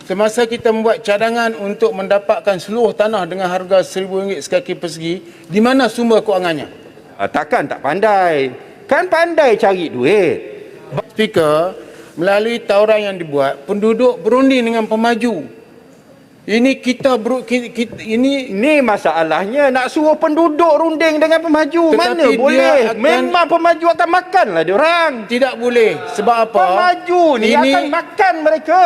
Semasa kita membuat cadangan untuk mendapatkan seluruh tanah dengan harga RM1,000 sekaki persegi, di mana sumber kewangannya? Takkan tak pandai. Kan pandai cari duit. Speaker, melalui tawaran yang dibuat, penduduk berunding dengan pemaju. Ini Ini masalahnya, nak suruh penduduk runding dengan pemaju. Tetapi Mana dia boleh? akan- Memang pemaju akan makanlah diorang. tidak boleh. Sebab apa? Pemaju ni Ini akan makan mereka.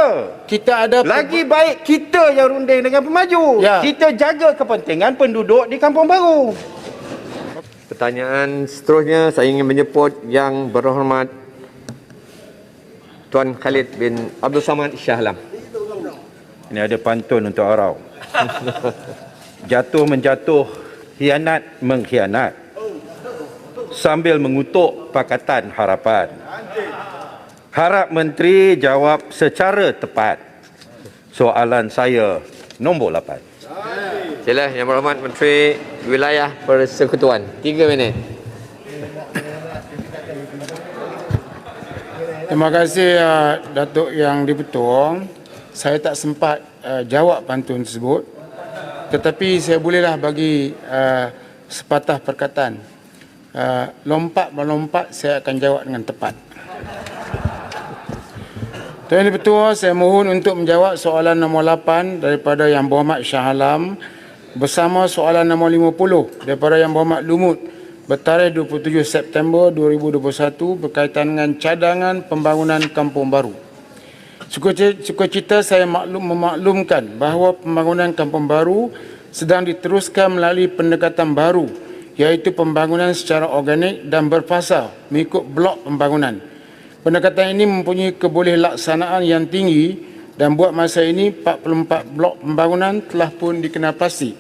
kita ada Lagi baik kita yang runding dengan pemaju. Ya. Kita jaga kepentingan penduduk di Kampung Baru. Pertanyaan seterusnya saya ingin menyebut Yang Berhormat Tuan Khalid bin Abdul Samad Shah Alam. Ini ada pantun untuk Arau. Jatuh menjatuh, hianat mengkhianat, sambil mengutuk Pakatan Harapan. Harap Menteri jawab secara tepat soalan saya nombor 8. Sila Yang Berhormat Menteri Wilayah Persekutuan. 3 minit. Terima kasih Datuk Yang di-Petua. Saya tak sempat jawab pantun tersebut, tetapi saya bolehlah bagi sepatah perkataan. Lompat melompat, saya akan jawab dengan tepat. Tuan Yang di-Petua, saya mohon untuk menjawab soalan nombor 8 daripada Yang Berhormat Shah Alam bersama soalan nombor 50 daripada Yang Berhormat Lumut bertarikh 27 September 2021 berkaitan dengan cadangan pembangunan Kampung Baru. Sukacita saya memaklumkan bahawa pembangunan Kampung Baru sedang diteruskan melalui pendekatan baru, iaitu pembangunan secara organik dan berfasa mengikut blok pembangunan. Pendekatan ini mempunyai kebolehkelaksanaan yang tinggi dan buat masa ini 44 blok pembangunan telah pun dikenal pasti.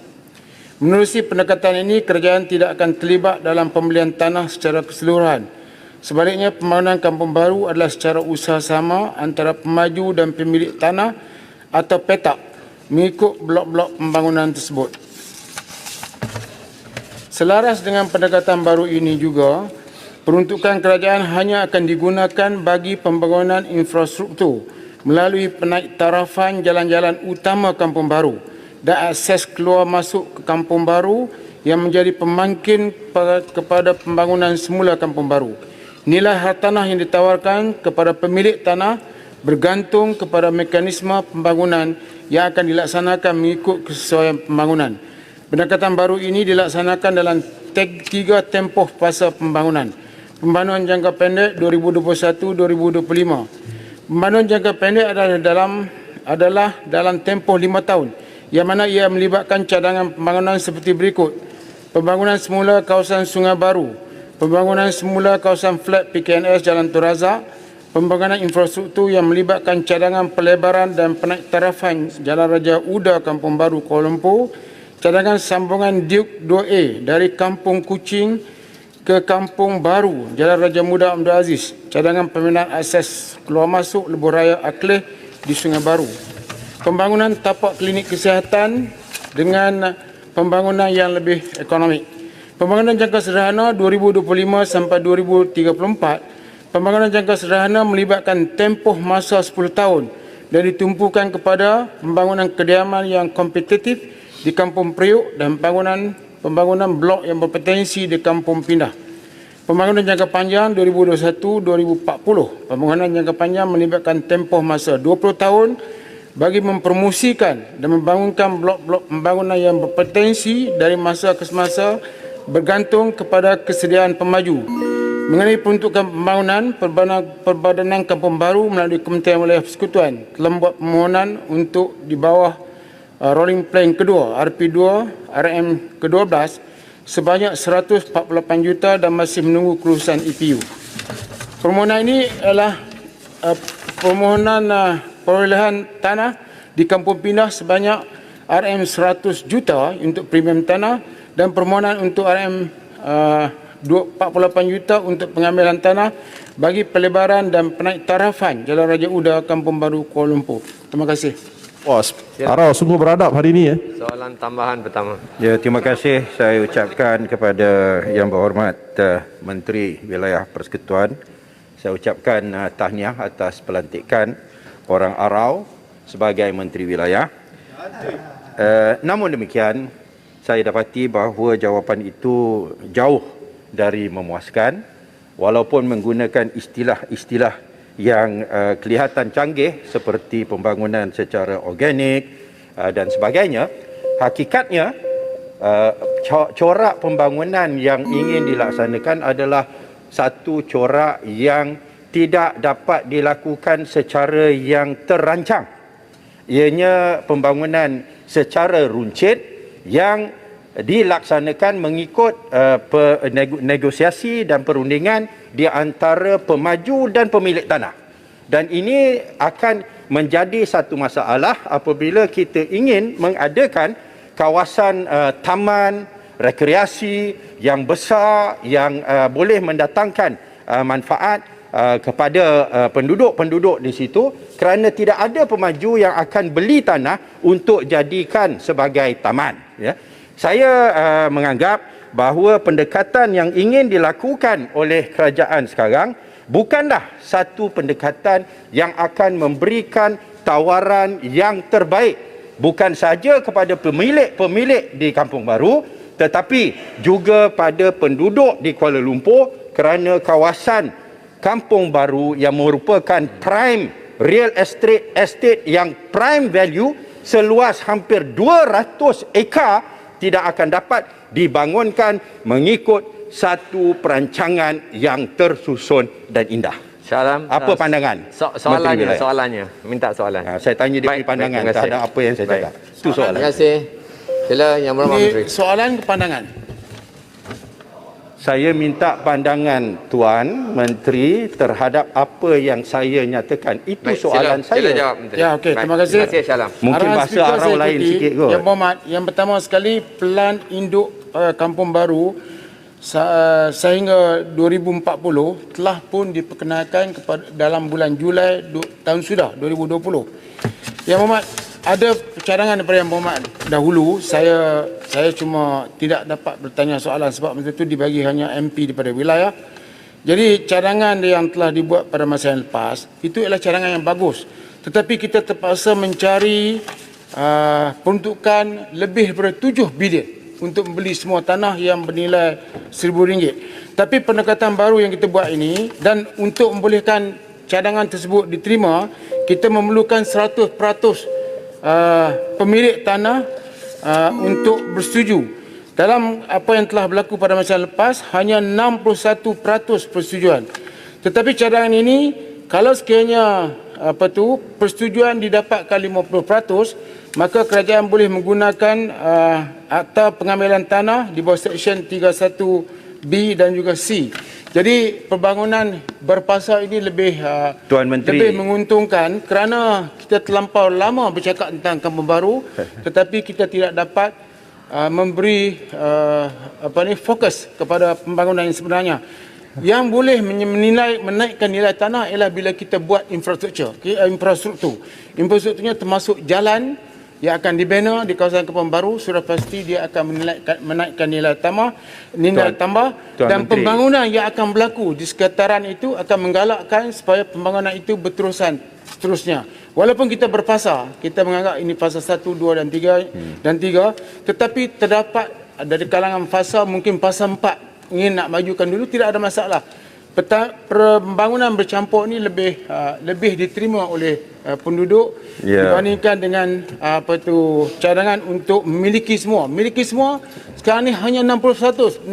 Menerusi pendekatan ini, kerajaan tidak akan terlibat dalam pembelian tanah secara keseluruhan. Sebaliknya, pembangunan Kampung Baru adalah secara usaha sama antara pemaju dan pemilik tanah atau petak mengikut blok-blok pembangunan tersebut. Selaras dengan pendekatan baru ini juga, peruntukan kerajaan hanya akan digunakan bagi pembangunan infrastruktur melalui penaiktarafan jalan-jalan utama Kampung Baru dan akses keluar masuk ke Kampung Baru yang menjadi pemangkin kepada pembangunan semula Kampung Baru. Nilai hartanah yang ditawarkan kepada pemilik tanah bergantung kepada mekanisme pembangunan yang akan dilaksanakan mengikut kesesuaian pembangunan. Pendekatan baru ini dilaksanakan dalam 3 tempoh fasa pembangunan. Pembangunan jangka pendek 2021-2025. Pembangunan jangka pendek adalah dalam tempoh 5 tahun, yang mana ia melibatkan cadangan pembangunan seperti berikut. Pembangunan semula kawasan Sungai Baru, pembangunan semula kawasan flat PKNS Jalan Tun Razak, pembangunan infrastruktur yang melibatkan cadangan pelebaran dan penaiktarafan Jalan Raja Uda Kampung Baru Kuala Lumpur, cadangan sambungan Duke 2A dari Kampung Kuching ke Kampung Baru Jalan Raja Muda Abdul Aziz, cadangan pembinaan akses keluar masuk Lebuh Raya Akleh di Sungai Baru, pembangunan tapak klinik kesihatan dengan pembangunan yang lebih ekonomik. Pembangunan jangka sederhana 2025 sampai 2034, pembangunan jangka sederhana melibatkan tempoh masa 10 tahun dan ditumpukan kepada pembangunan kediaman yang kompetitif di Kampung Priuk dan pembangunan blok yang berpotensi di Kampung Pindah. Pembangunan jangka panjang 2021-2040, pembangunan jangka panjang melibatkan tempoh masa 20 tahun bagi mempromosikan dan membangunkan blok-blok pembangunan yang berpotensi dari masa ke semasa bergantung kepada kesediaan pemaju. Mengenai peruntukan pembangunan, Perbadanan Kampung Baru melalui Kementerian Wilayah Persekutuan telah membuat permohonan untuk di bawah rolling plan kedua RP2 RM ke-12 sebanyak 148 juta dan masih menunggu kelulusan EPU. Permohonan ini adalah permohonan perolehan tanah di Kampung Pindah sebanyak RM 100 juta untuk premium tanah dan permohonan untuk RM 48 juta untuk pengambilan tanah bagi pelebaran dan penaiktarafan Jalan Raja Uda Kampung Baru Kuala Lumpur. Terima kasih. Bos, Arau sungguh beradab hari ini ya. Soalan tambahan pertama. Ya, terima kasih saya ucapkan kepada Yang Berhormat Menteri Wilayah Persekutuan. Saya ucapkan tahniah atas pelantikan orang Arau sebagai Menteri Wilayah. Namun demikian, saya dapati bahawa jawapan itu jauh dari memuaskan, walaupun menggunakan istilah-istilah yang kelihatan canggih seperti pembangunan secara organik dan sebagainya. Hakikatnya, corak pembangunan yang ingin dilaksanakan adalah satu corak yang tidak dapat dilakukan secara yang terancang. Ianya pembangunan secara runcit yang dilaksanakan mengikut negosiasi dan perundingan di antara pemaju dan pemilik tanah. Dan ini akan menjadi satu masalah apabila kita ingin mengadakan kawasan taman rekreasi yang besar yang boleh mendatangkan manfaat kepada penduduk-penduduk di situ, kerana tidak ada pemaju yang akan beli tanah untuk jadikan sebagai taman. Ya. Saya menganggap bahawa pendekatan yang ingin dilakukan oleh kerajaan sekarang bukanlah satu pendekatan yang akan memberikan tawaran yang terbaik, bukan saja kepada pemilik-pemilik di Kampung Baru, tetapi juga pada penduduk di Kuala Lumpur, kerana kawasan Kampung Baru yang merupakan prime real estate yang prime value seluas hampir 200 ekar tidak akan dapat dibangunkan mengikut satu perancangan yang tersusun dan indah. Shah Alam, Apa pandangan? Soalannya. Minta soalan. Saya tanya dia punya pandangan terhadap apa yang saya cakap. Itu soalan. Terima kasih. Sila Yang Berhormat Menteri. Ini soalan ke pandangan. Saya minta pandangan Tuan Menteri terhadap apa yang saya nyatakan. Itu Baik, soalan saya. Sila jawab, Menteri. Ya, okey. Baik, Terima kasih. Terima kasih, Shah Alam. Mungkin Arahan bahasa speaker arau saya lain ikuti. sikit kot. Yang berhormat, yang pertama sekali, pelan induk Kampung Baru sehingga 2040 telah pun diperkenalkan kepada dalam bulan Julai tahun sudah 2020. Yang berhormat, ada cadangan daripada Yang Berhormat dahulu. Saya cuma tidak dapat bertanya soalan sebab masa itu dibagi hanya MP daripada wilayah. Jadi cadangan yang telah dibuat pada masa yang lepas itu adalah cadangan yang bagus. Tetapi kita terpaksa mencari peruntukan lebih daripada 7 bilion untuk membeli semua tanah yang bernilai RM1,000. Tapi pendekatan baru yang kita buat ini, dan untuk membolehkan cadangan tersebut diterima, kita memerlukan 100% pemilik tanah untuk bersetuju. Dalam apa yang telah berlaku pada masa lepas, hanya 61% persetujuan. Tetapi cadangan ini, kalau sekiranya persetujuan didapatkan 50%, maka kerajaan boleh menggunakan akta pengambilan tanah di bawah Seksyen 31B dan juga C. Jadi pembangunan berpasar ini lebih Tuan Menteri, lebih menguntungkan kerana kita terlampau lama bercakap tentang Kampung Baru, tetapi kita tidak dapat memberi fokus kepada pembangunan yang sebenarnya. Yang boleh menaikkan nilai tanah ialah bila kita buat infrastruktur. Infrastrukturnya termasuk jalan yang akan dibina di kawasan Kampung Baru, sudah pasti dia akan menaikkan nilai tambah dan Menteri, pembangunan yang akan berlaku di sekitaran itu akan menggalakkan supaya pembangunan itu berterusan seterusnya. Walaupun kita berfasa, kita menganggap ini fasa 1, 2 dan 3 tetapi terdapat dari kalangan fasa, mungkin fasa 4 ingin nak majukan dulu, tidak ada masalah. Pembangunan bercampur ni lebih diterima oleh penduduk dibandingkan dengan cadangan untuk memiliki semua. Memiliki semua sekarang ni hanya 61%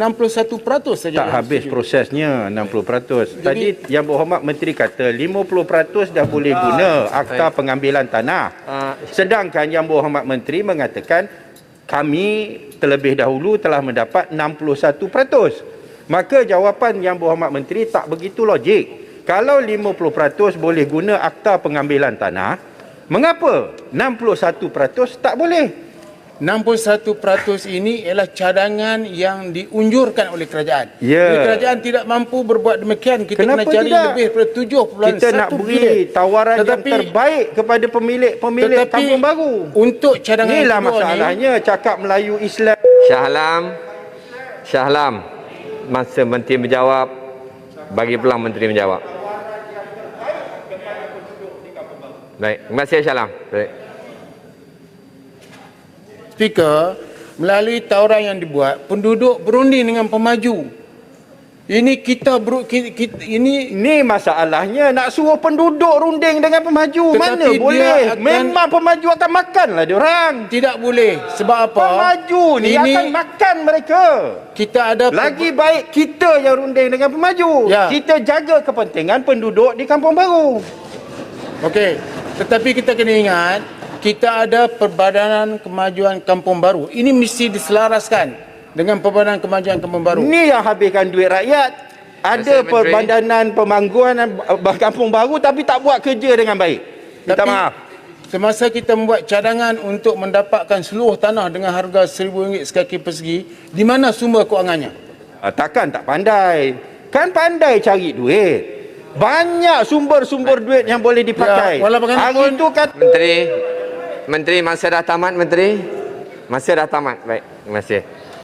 saja. tak habis prosesnya 60%. Tadi Yang Berhormat Menteri kata 50% dah boleh guna akta pengambilan tanah. Sedangkan Yang Berhormat Menteri mengatakan kami terlebih dahulu telah mendapat 61%. Maka jawapan Yang Berhormat Menteri tak begitu logik. Kalau 50% boleh guna akta pengambilan tanah, mengapa 61% tak boleh? 61% ini ialah cadangan yang diunjurkan oleh kerajaan. Ya. Jadi kerajaan tidak mampu berbuat demikian. Kita Kenapa kena cari tidak? lebih daripada 7.1 Kita nak beri tawaran yang terbaik kepada pemilik-pemilik Kampung Baru. Untuk cadangan Inilah yang kedua masalahnya cakap Melayu Islam. Shah Alam, masa Menteri menjawab, bagi peluang Menteri menjawab. Baik, terima kasih Syalam. Baik. Speaker, melalui tauran yang dibuat, penduduk berunding dengan pemaju. Ini Ini masalahnya nak suruh penduduk runding dengan pemaju. Tetapi Mana dia boleh? akan- Memang pemaju akan makanlah diorang. tidak boleh. Sebab apa? Pemaju ni Ini akan makan mereka. kita ada Lagi baik kita yang runding dengan pemaju. Ya. Kita jaga kepentingan penduduk di Kampung Baru. Okey, tetapi kita kena ingat, kita ada Perbadanan Kemajuan Kampung Baru. Ini mesti diselaraskan dengan Perbadanan Kemajuan Kampung Baru. Ni yang habiskan duit rakyat. Ada Menteri. Perbadanan Pemangguan Kampung Baru tapi tak buat kerja dengan baik. Minta Tapi, maaf. semasa kita membuat cadangan untuk mendapatkan seluruh tanah dengan harga RM1,000 sekaki persegi, di mana sumber kewangannya? Takkan tak pandai. Kan pandai cari duit. Banyak sumber-sumber duit yang boleh dipakai. Ya, walau bagaimanapun- Hari tu kan Menteri, masa dah tamat Menteri. Masa dah tamat. Baik, terima kasih.